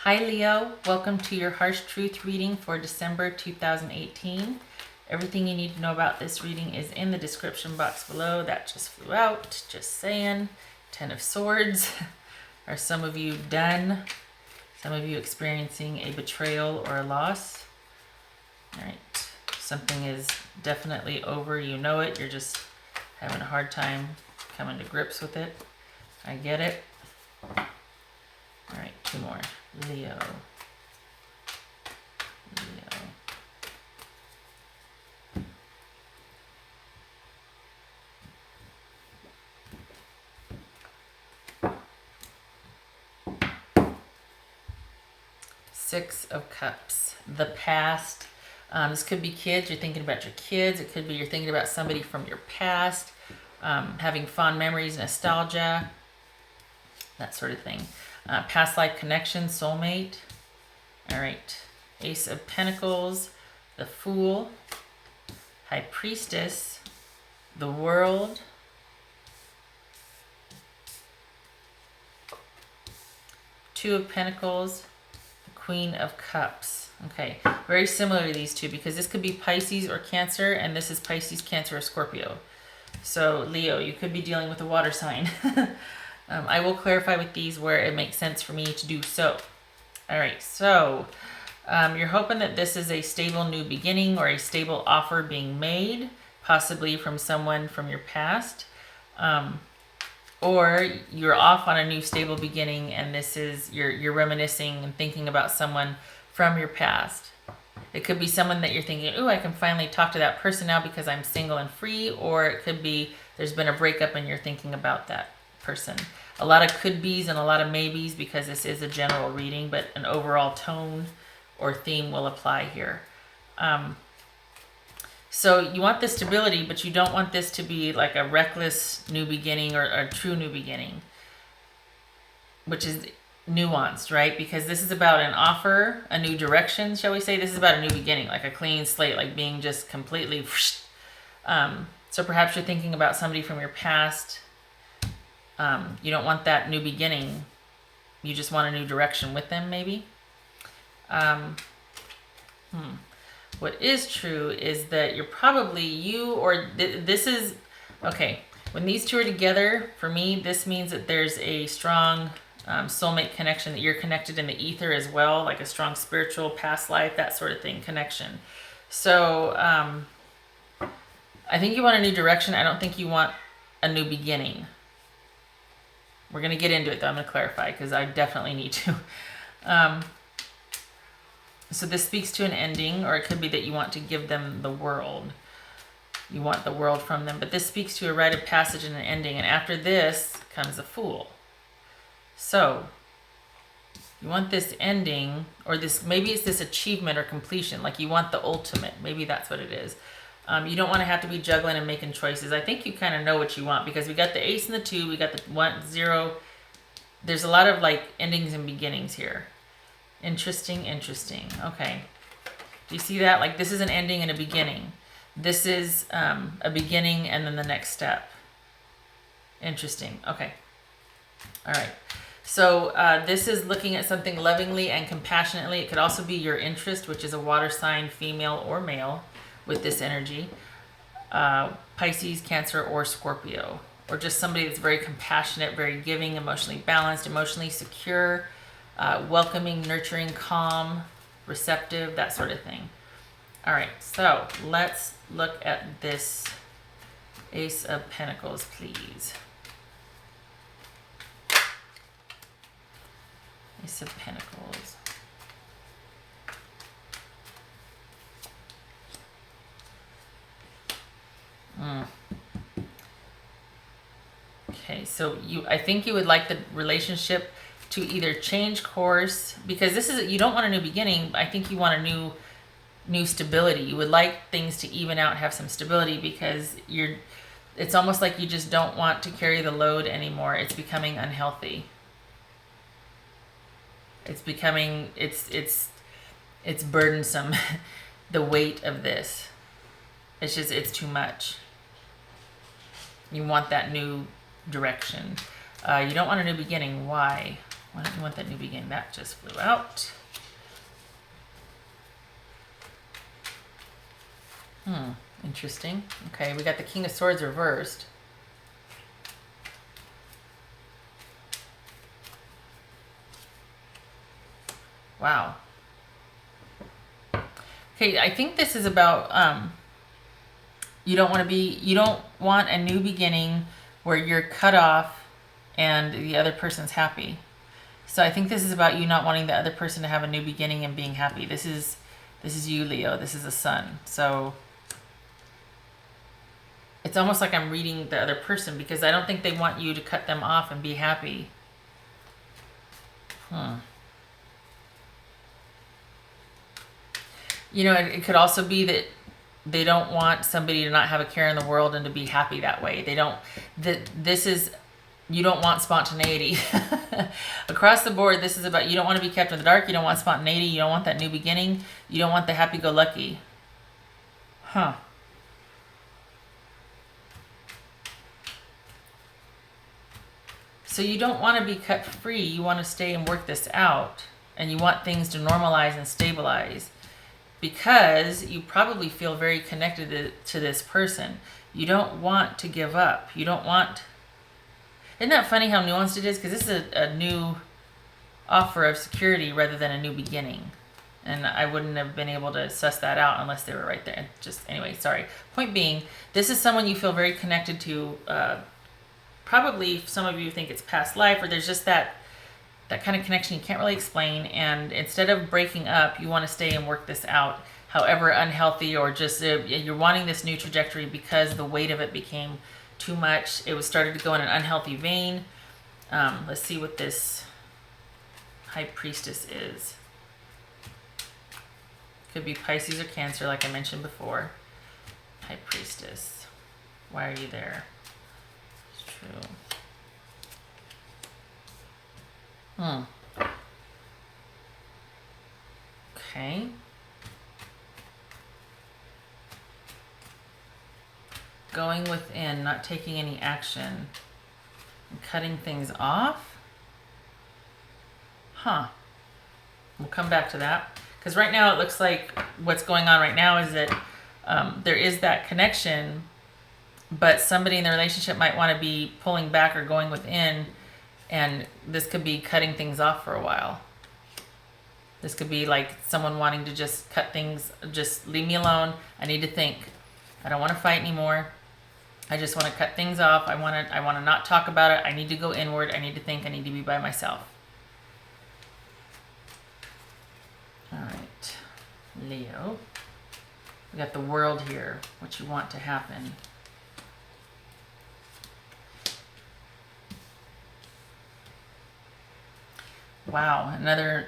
Hi Leo, welcome to your Harsh Truth reading for December 2018. Everything you need to know about this reading is in the description box below. That just flew out, just saying. 10 of Swords. Are some of you done? Some of you experiencing a betrayal or a loss? All right, something is definitely over. You know it, you're just having a hard time coming to grips with it. I get it. All right, two more. Leo. Six of Cups. The past. This could be kids. You're thinking about your kids. It could be you're thinking about somebody from your past. Having fond memories, nostalgia. That sort of thing. Past life connection, soulmate. All right. Ace of Pentacles. The Fool. High Priestess. The World. Two of Pentacles. Queen of Cups. Okay, very similar to these two because this could be Pisces or Cancer, and this is Pisces, Cancer, or Scorpio. So Leo, you could be dealing with a water sign. I will clarify with these where it makes sense for me to do so. All right, so you're hoping that this is a stable new beginning or a stable offer being made, possibly from someone from your past. Or you're off on a new stable beginning and this is you're reminiscing and thinking about someone from your past. It could be someone that you're thinking, oh, I can finally talk to that person now because I'm single and free. Or it could be there's been a breakup and you're thinking about that person. A lot of could be's and a lot of maybes because this is a general reading, but an overall tone or theme will apply here. So you want the stability, but you don't want this to be like a reckless new beginning or a true new beginning, which is nuanced, right? Because this is about an offer, a new direction, shall we say. This is about a new beginning, like a clean slate, like being just completely... So perhaps you're thinking about somebody from your past. You don't want that new beginning. You just want a new direction with them, maybe. What is true is that you're probably this is, okay, when these two are together, for me, this means that there's a strong soulmate connection, that you're connected in the ether as well, like a strong spiritual past life, that sort of thing, connection. So I think you want a new direction. I don't think you want a new beginning. We're going to get into it, though. I'm going to clarify because I definitely need to. So this speaks to an ending, or it could be that you want to give them the world. You want the world from them. But this speaks to a rite of passage and an ending. And after this comes a Fool. So you want this ending, or this, maybe it's this achievement or completion. Like you want the ultimate. Maybe that's what it is. You don't want to have to be juggling and making choices. I think you kind of know what you want because we got the ace and the 2. We got the 1, 0. There's a lot of like endings and beginnings here. Interesting. Okay. Do you see that? Like this is an ending and a beginning. This is a beginning and then the next step. Interesting. Okay. All right. So this is looking at something lovingly and compassionately. It could also be your interest, which is a water sign, female or male, with this energy. Pisces, Cancer, or Scorpio. Or just somebody that's very compassionate, very giving, emotionally balanced, emotionally secure, welcoming, nurturing, calm, receptive, that sort of thing. All right, so let's look at this Ace of Pentacles, please. Ace of Pentacles. Okay, so I think you would like the relationship to either change course, because this is, you don't want a new beginning. I think you want a new stability. You would like things to even out, have some stability, because it's almost like you just don't want to carry the load anymore. It's becoming unhealthy. It's becoming, it's burdensome. The weight of this, it's too much. You want that new direction. You don't want a new beginning. Why? Why don't you want that new beginning? That just flew out. Interesting. Okay, we got the King of Swords reversed. Wow. Okay, I think this is about you don't want a new beginning where you're cut off and the other person's happy. So I think this is about you not wanting the other person to have a new beginning and being happy. This is you, Leo. This is a sun. So it's almost like I'm reading the other person, because I don't think they want you to cut them off and be happy. You know, it could also be that they don't want somebody to not have a care in the world and to be happy that way. They don't, you don't want spontaneity. Across the board, this is about, you don't want to be kept in the dark. You don't want spontaneity. You don't want that new beginning. You don't want the happy-go-lucky. So you don't want to be cut free. You want to stay and work this out. And you want things to normalize and stabilize, because you probably feel very connected to this person. You don't want to give up. You don't want... Isn't that funny how nuanced it is? Because this is a new offer of security rather than a new beginning. And I wouldn't have been able to suss that out unless they were right there. Just anyway, sorry. Point being, this is someone you feel very connected to. Probably some of you think it's past life, or there's just that kind of connection you can't really explain. And instead of breaking up, you want to stay and work this out, however unhealthy, or just you're wanting this new trajectory because the weight of it became too much. It was started to go in an unhealthy vein. Let's see what this High Priestess is. Could be Pisces or Cancer, like I mentioned before. High Priestess. Why are you there? It's true. Okay. Going within, not taking any action, and cutting things off. We'll come back to that. Because right now it looks like what's going on right now is that there is that connection, but somebody in the relationship might want to be pulling back or going within, and this could be cutting things off for a while. This could be like someone wanting to just cut things, just leave me alone. I need to think. I don't want to fight anymore. I just want to cut things off. I want to not talk about it. I need to go inward. I need to think. I need to be by myself. All right, Leo. We got the World here, what you want to happen. Wow, another,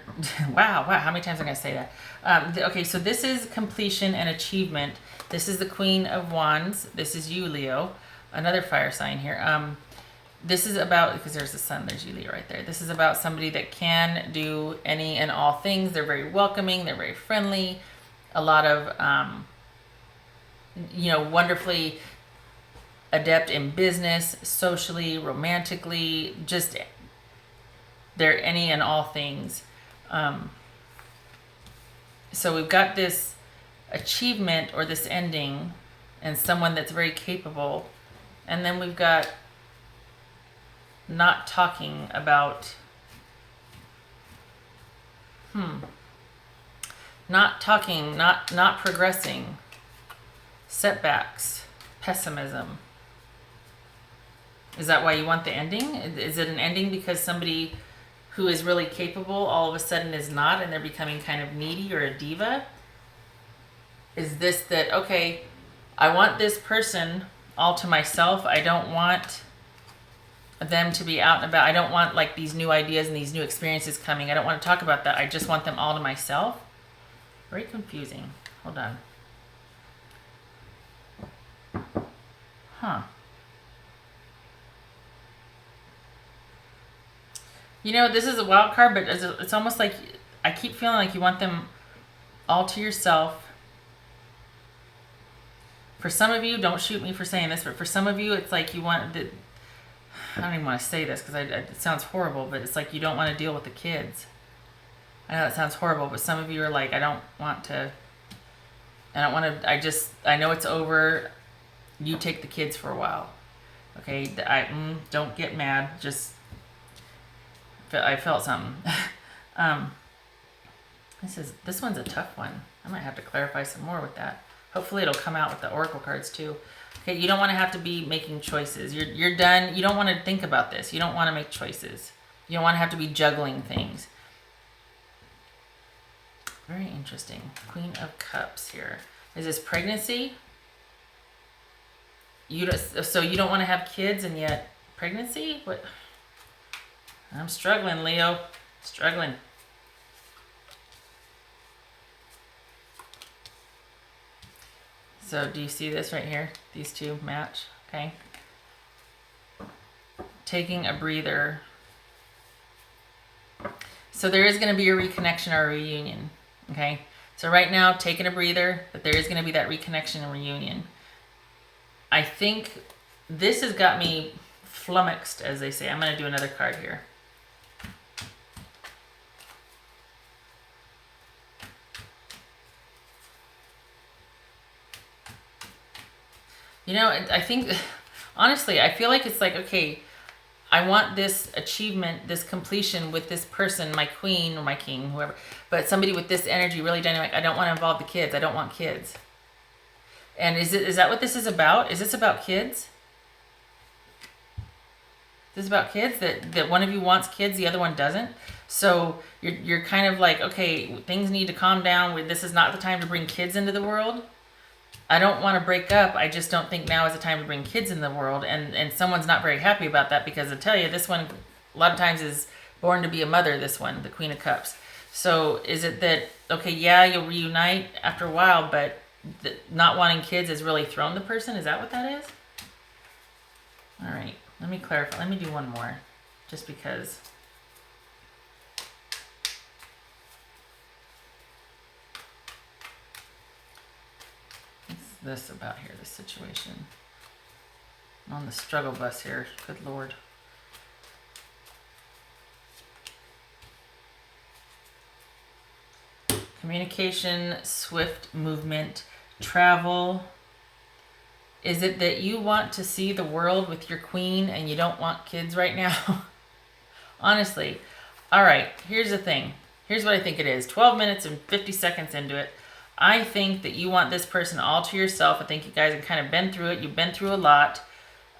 wow, how many times am I going to say that? Okay, so this is completion and achievement. This is the Queen of Wands. This is you, Leo. Another fire sign here. This is about, because there's the sun, there's you, Leo, right there. This is about somebody that can do any and all things. They're very welcoming. They're very friendly. A lot of, wonderfully adept in business, socially, romantically, just... They're any and all things. So we've got this achievement or this ending and someone that's very capable. And then we've got not talking about, not talking, not progressing, setbacks, pessimism. Is that why you want the ending? Is it an ending because somebody who is really capable all of a sudden is not, and they're becoming kind of needy or a diva? Is this that, okay, I want this person all to myself. I don't want them to be out and about. I don't want like these new ideas and these new experiences coming. I don't want to talk about that. I just want them all to myself. Very confusing. Hold on. This is a wild card, but it's almost like I keep feeling like you want them all to yourself. For some of you, don't shoot me for saying this, but for some of you, it's like you want I don't even want to say this because it sounds horrible, but it's like you don't want to deal with the kids. I know that sounds horrible, but some of you are like, I don't want to, I know it's over. You take the kids for a while. Okay, don't get mad. I felt something. This one's a tough one. I might have to clarify some more with that. Hopefully it'll come out with the oracle cards too. Okay, you don't want to have to be making choices. You're done. You don't want to think about this. You don't want to make choices. You don't want to have to be juggling things. Very interesting. Queen of Cups here. Is this pregnancy? So you don't want to have kids and yet pregnancy? What? I'm struggling, Leo. Struggling. So do you see this right here? These two match, okay? Taking a breather. So there is going to be a reconnection or a reunion, okay? So right now, taking a breather, but there is going to be that reconnection and reunion. I think this has got me flummoxed, as they say. I'm going to do another card here. You know, I think, honestly, I feel like it's like, okay, I want this achievement, this completion with this person, my queen or my king, whoever, but somebody with this energy, really dynamic. I don't want to involve the kids. I don't want kids. And is that what this is about? Is this about kids? This is about kids, that one of you wants kids, the other one doesn't. So you're kind of like, okay, things need to calm down. This is not the time to bring kids into the world. I don't want to break up. I just don't think now is the time to bring kids in the world. And someone's not very happy about that, because I tell you, this one a lot of times is born to be a mother, this one, the Queen of Cups. So is it that, okay, yeah, you'll reunite after a while, but not wanting kids has really thrown the person? Is that what that is? All right, let me clarify. Let me do one more, just because. This about here, this situation. I'm on the struggle bus here. Good Lord. Communication, swift movement, travel. Is it that you want to see the world with your queen and you don't want kids right now? Honestly. All right, here's the thing. Here's what I think it is. 12 minutes and 50 seconds into it. I think that you want this person all to yourself. I think you guys have kind of been through it. You've been through a lot.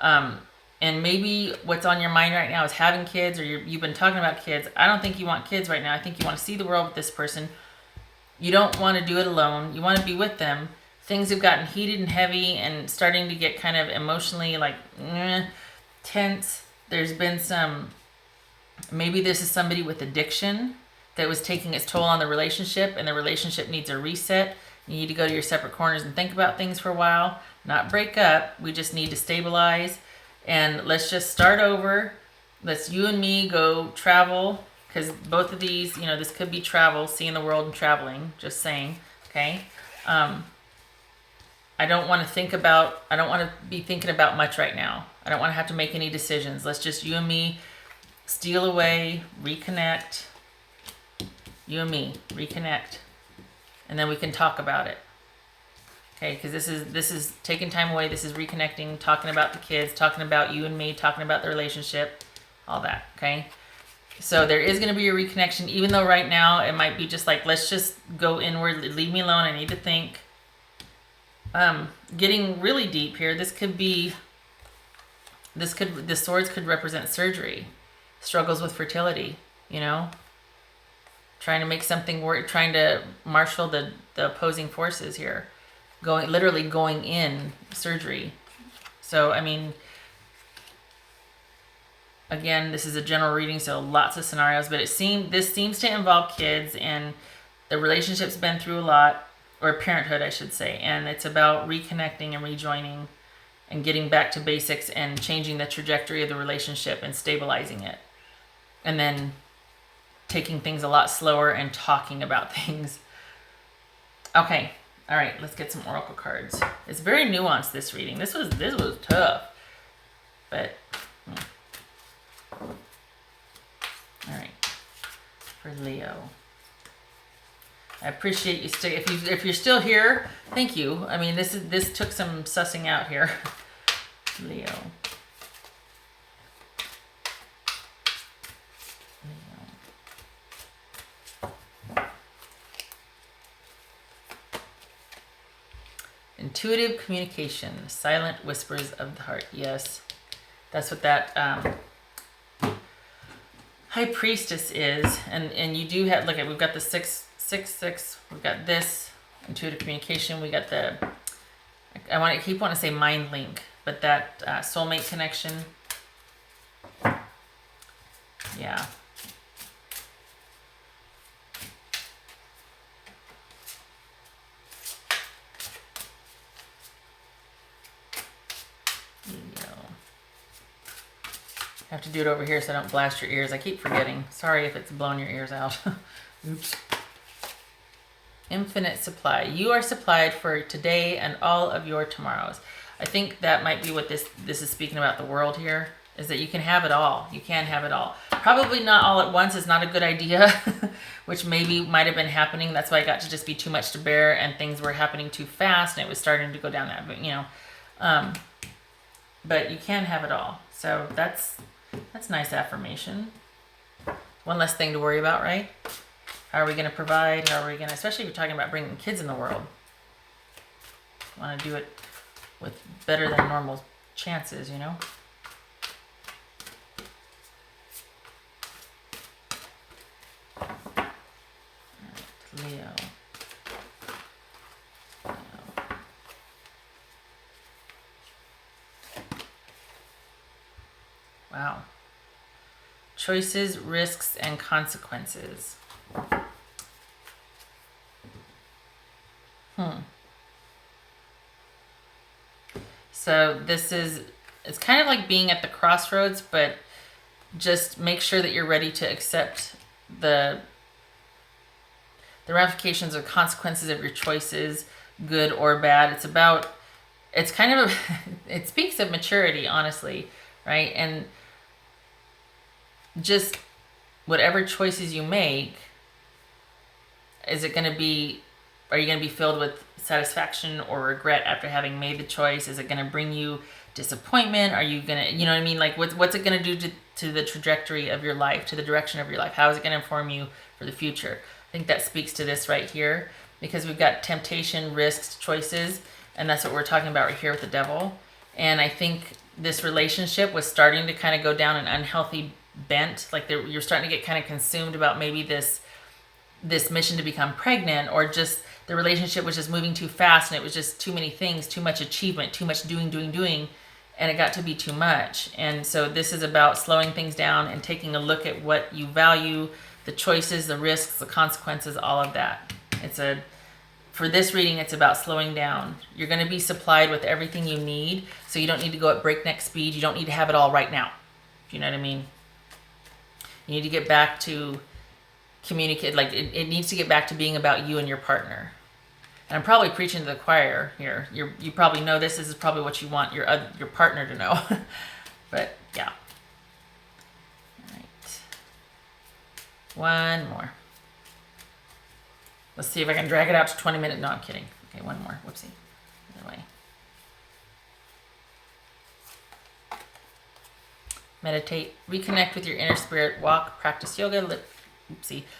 And maybe what's on your mind right now is having kids, or you've been talking about kids. I don't think you want kids right now. I think you want to see the world with this person. You don't want to do it alone. You want to be with them. Things have gotten heated and heavy and starting to get kind of emotionally like tense. There's been some, maybe this is somebody with addiction that was taking its toll on the relationship, and the relationship needs a reset. You need to go to your separate corners and think about things for a while, not break up. We just need to stabilize, and let's just start over. Let's, you and me, go travel, because both of these, you know, this could be travel, seeing the world and traveling, just saying, okay? I don't want to be thinking about much right now. I don't want to have to make any decisions. Let's just, you and me, steal away, reconnect. You and me, reconnect, and then we can talk about it. Okay, because this is taking time away. This is reconnecting, talking about the kids, talking about you and me, talking about the relationship, all that. Okay, so there is going to be a reconnection, even though right now it might be just like, let's just go inward, leave me alone. I need to think. Getting really deep here. The swords could represent surgery, struggles with fertility. You know. Trying to make something work, trying to marshal the opposing forces here. Literally going in surgery. So, I mean, again, this is a general reading, so lots of scenarios, but this seems to involve kids, and the relationship's been through a lot, or parenthood, I should say, and it's about reconnecting and rejoining and getting back to basics and changing the trajectory of the relationship and stabilizing it. And then taking things a lot slower and talking about things. Okay, all right, let's get some oracle cards. It's very nuanced, this reading. This was tough, but for Leo. I appreciate you stay. If you're still here, thank you. I mean, this took some sussing out here. Leo. Intuitive communication, silent whispers of the heart. Yes, that's what that High Priestess is. And you do have, look at, we've got the 666. We've got this intuitive communication. We got the, I keep wanting to say mind link, but that soulmate connection. Yeah. I have to do it over here so I don't blast your ears. I keep forgetting. Sorry if it's blown your ears out. Oops. Infinite supply. You are supplied for today and all of your tomorrows. I think that might be what this is speaking about the world here, is that you can have it all. You can have it all. Probably not all at once is not a good idea, which maybe might have been happening. That's why it got to just be too much to bear and things were happening too fast and it was starting to go down that, but you can have it all. So that's nice affirmation. One less thing to worry about, right? How are we going to provide? How are we going to, especially if you're talking about bringing kids in the world. You want to do it with better than normal chances, you know? All right, Leo. Wow. Choices, risks, and consequences. So it's kind of like being at the crossroads, but just make sure that you're ready to accept the ramifications or consequences of your choices, good or bad. It's kind of it speaks of maturity, honestly, right? And just whatever choices you make, are you going to be filled with satisfaction or regret after having made the choice? Is it going to bring you disappointment? Are you going to, you know what I mean? Like what's it going to do to the trajectory of your life, to the direction of your life? How is it going to inform you for the future? I think that speaks to this right here, because we've got temptation, risks, choices, and that's what we're talking about right here with the devil. And I think this relationship was starting to kind of go down an unhealthy bent. Like you're starting to get kind of consumed about maybe this mission to become pregnant, or just the relationship was just moving too fast and it was just too many things, too much achievement, too much doing, and it got to be too much. And so this is about slowing things down and taking a look at what you value, the choices, the risks, the consequences, all of that. For this reading, it's about slowing down. You're going to be supplied with everything you need, so you don't need to go at breakneck speed. You don't need to have it all right now. You know what I mean? You need to get back to communicate. Like it needs to get back to being about you and your partner. And I'm probably preaching to the choir here. You probably know this is probably what you want your partner to know. But yeah. All right. One more. Let's see if I can drag it out to 20 minutes. No, I'm kidding. Okay, one more. Whoopsie. Other way. Meditate. Reconnect with your inner spirit. Walk. Practice yoga.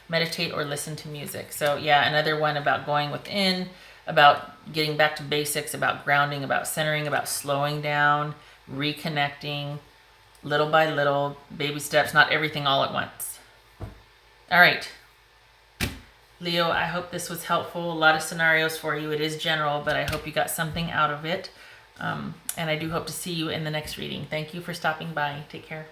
Meditate or listen to music. So yeah, another one about going within, about getting back to basics, about grounding, about centering, about slowing down, reconnecting, little by little, baby steps, not everything all at once. All right. Leo, I hope this was helpful. A lot of scenarios for you. It is general, but I hope you got something out of it. And I do hope to see you in the next reading. Thank you for stopping by. Take care.